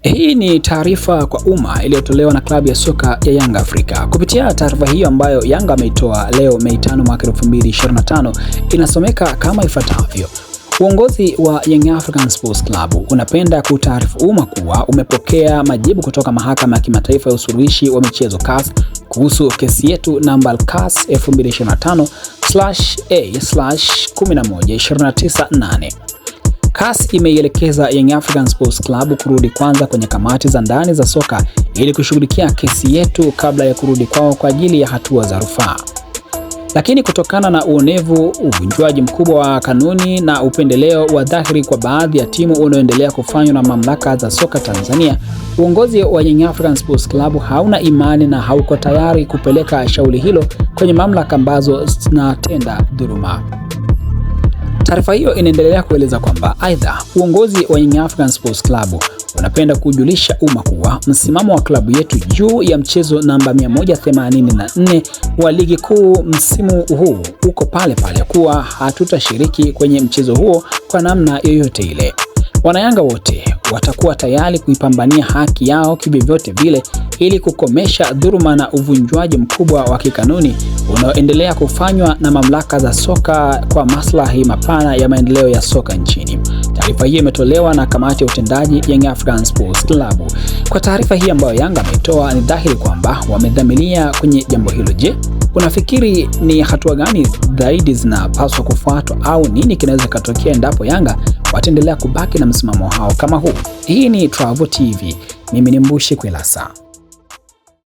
Hii ni taarifa kwa umma iliyotolewa na klabu ya soka ya Yanga Afrika. Kupitia taarifa hiyo ambayo Yanga ameitoa leo Mei 5 mwaka 2025, inasomeka kama ifuatavyo. Uongozi wa Young African Sports Club unapenda kutaarifu umma kuwa umepokea majibu kutoka Mahakama ya Kimataifa ya Usuluhishi wa Michezo CAS kuhusu kesi yetu namba CAS 2025/A/11298. CAS imeielekeza Young African Sports Club kurudi kwanza kwenye kamati za ndani za soka ili kushughulikia kesi yetu kabla ya kurudi kwao kwa ajili ya hatua za rufaa. Lakini kutokana na uonevu, uvunjwaji mkubwa wa kanuni na upendeleo wa dhahiri kwa baadhi ya timu unaoendelea kufanywa na mamlaka za soka Tanzania, uongozi wa Young African Sports Club hauna imani na hauko tayari kupeleka shauri hilo kwenye mamlaka ambazo zinatenda dhuluma. Taarifa hiyo inaendelea kueleza kwamba aidha, uongozi wa Young African Sports Club unapenda kujulisha umma kuwa msimamo wa klabu yetu juu ya mchezo namba 184 wa ligi kuu msimu huu uko pale pale, kuwa hatutashiriki kwenye mchezo huo kwa namna yoyote ile. Wanayanga wote watakuwa tayari kuipambania haki yao kivyovyote vile ili kukomesha dhuluma na uvunjwaji mkubwa wa kikanuni unaoendelea kufanywa na mamlaka za soka kwa maslahi mapana ya maendeleo ya soka nchini. Taarifa hii imetolewa na kamati ya utendaji Young African Sports Club. Kwa taarifa hii ambayo Yanga ametoa, ni dhahiri kwamba wamedhamiria kwenye jambo hilo. Je, unafikiri ni hatua gani zaidi zinapaswa kufuatwa au nini kinaweza kutokea endapo Yanga wataendelea kubaki na msimamo hao kama huu? Hii ni Travo TV. Mimi ni Mbushi Kwelasa.